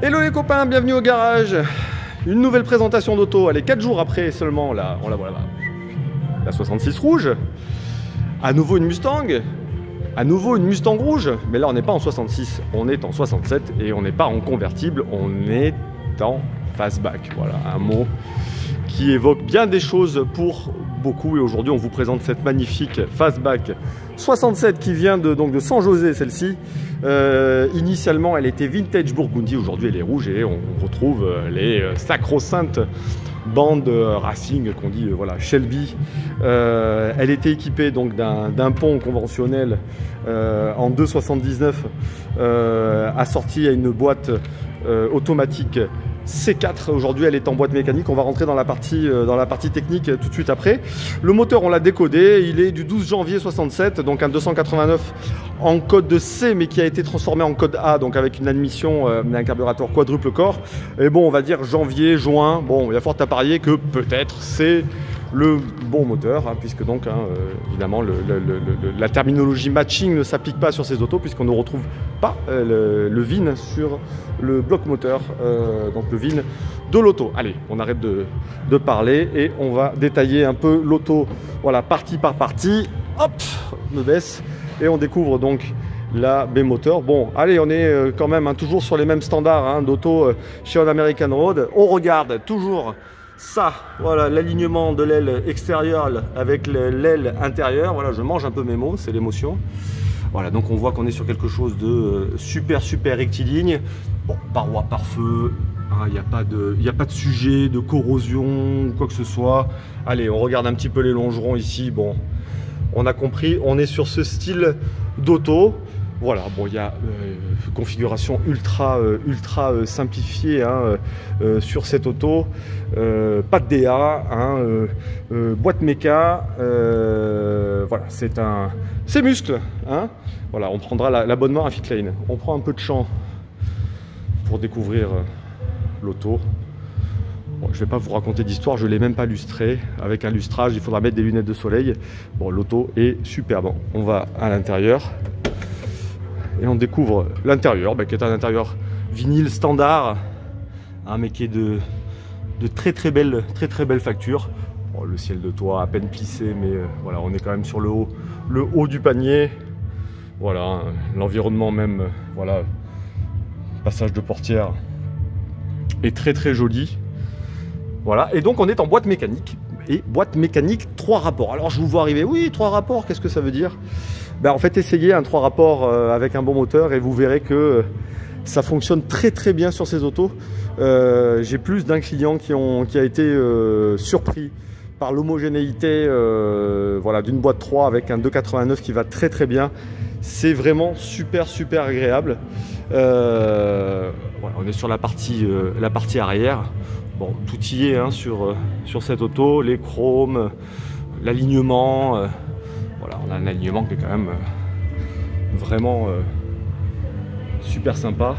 Hello les copains, bienvenue au garage. Une nouvelle présentation d'auto, allez 4 jours après seulement, là, on la voit là-bas. La 66 rouge, à nouveau une Mustang, à nouveau une Mustang rouge, mais là on n'est pas en 66, on est en 67 et on n'est pas en convertible, on est en fastback. Voilà, un mot qui évoque bien des choses pour beaucoup et aujourd'hui on vous présente cette magnifique fastback 67 qui vient de San José, celle-ci. Initialement elle était vintage Burgundy, aujourd'hui elle est rouge et on retrouve les sacro-saintes bandes racing qu'on dit voilà, Shelby. Elle était équipée donc d'un pont conventionnel en 2,79 assorti à une boîte automatique C4. Aujourd'hui elle est en boîte mécanique, on va rentrer dans la partie technique tout de suite après. Le moteur on l'a décodé, il est du 12 janvier 67, donc un 289 en code de C mais qui a été transformé en code A, donc avec une admission d'un carburateur quadruple corps. Et bon on va dire janvier, juin, bon il y a fort à parier que peut-être c'est le bon moteur, hein, puisque donc évidemment la terminologie matching ne s'applique pas sur ces autos puisqu'on ne retrouve pas le VIN sur le bloc moteur, donc le VIN de l'auto. Allez, on arrête de parler et on va détailler un peu l'auto, voilà, partie par partie. Hop, me baisse et on découvre donc la B-moteur. Bon, allez, on est quand même toujours sur les mêmes standards hein, d'auto chez On American Road. On regarde toujours ça, voilà, l'alignement de l'aile extérieure avec l'aile intérieure. Voilà, je mange un peu mes mots, c'est l'émotion. Voilà, donc on voit qu'on est sur quelque chose de super rectiligne. Bon, paroi par feu, il n'y a pas de sujet de corrosion ou quoi que ce soit. Allez, on regarde un petit peu les longerons ici. Bon, on a compris, on est sur ce style d'auto. Voilà, bon, il y a configuration ultra simplifiée hein, sur cette auto. Pas de DA, hein, boîte méca. Voilà, c'est muscle. Hein. Voilà, on prendra l'abonnement à Fitlane. On prend un peu de champ pour découvrir l'auto. Bon, je ne vais pas vous raconter d'histoire, je ne l'ai même pas lustré. Avec un lustrage, il faudra mettre des lunettes de soleil. Bon, l'auto est superbe. On va à l'intérieur. Et on découvre l'intérieur, qui est un intérieur vinyle standard, hein, mais qui est de très belle facture. Bon, le ciel de toit à peine plissé, mais voilà, on est quand même sur le haut du panier. Voilà, hein, l'environnement même, voilà, passage de portière est très joli. Voilà, et donc on est en boîte mécanique. Et boîte mécanique 3 rapports. Alors je vous vois arriver, oui, 3 rapports, qu'est-ce que ça veut dire? Ben, en fait, essayez un 3 rapports avec un bon moteur et vous verrez que ça fonctionne très bien sur ces autos. J'ai plus d'un client qui a été surpris par l'homogénéité voilà, d'une boîte 3 avec un 2,89 qui va très bien. C'est vraiment super agréable. Voilà, on est sur la partie arrière. Bon, tout y est hein, sur cette auto, les chromes, l'alignement. Voilà, on a un alignement qui est quand même vraiment super sympa.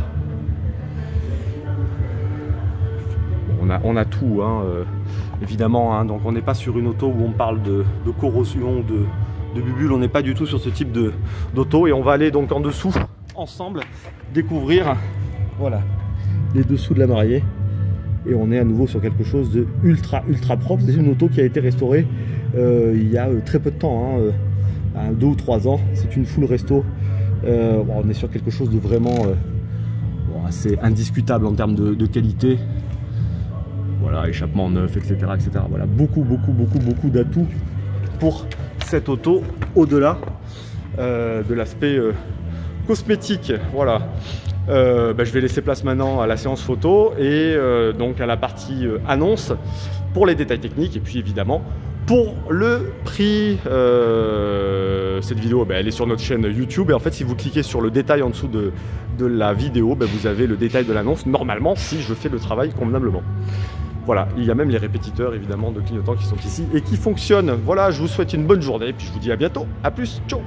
Bon, on a tout, hein, évidemment. Hein, donc on n'est pas sur une auto où on parle de corrosion, de bulles. On n'est pas du tout sur ce type d'auto. Et on va aller donc en dessous, ensemble, découvrir voilà, les dessous de la mariée. Et on est à nouveau sur quelque chose de ultra propre. C'est une auto qui a été restaurée il y a très peu de temps. Hein, 2 ou 3 ans, c'est une full resto. Bon, on est sur quelque chose de vraiment bon, assez indiscutable en termes de qualité. Voilà, échappement neuf, etc. Voilà, beaucoup d'atouts pour cette auto au-delà de l'aspect cosmétique. Voilà. Je vais laisser place maintenant à la séance photo et donc à la partie annonce pour les détails techniques et puis évidemment pour le prix. Cette vidéo elle est sur notre chaîne YouTube et en fait si vous cliquez sur le détail en dessous de la vidéo, vous avez le détail de l'annonce normalement si je fais le travail convenablement. Voilà, il y a même les répétiteurs évidemment de clignotants qui sont ici et qui fonctionnent. Voilà, je vous souhaite une bonne journée et puis je vous dis à bientôt. À plus, ciao.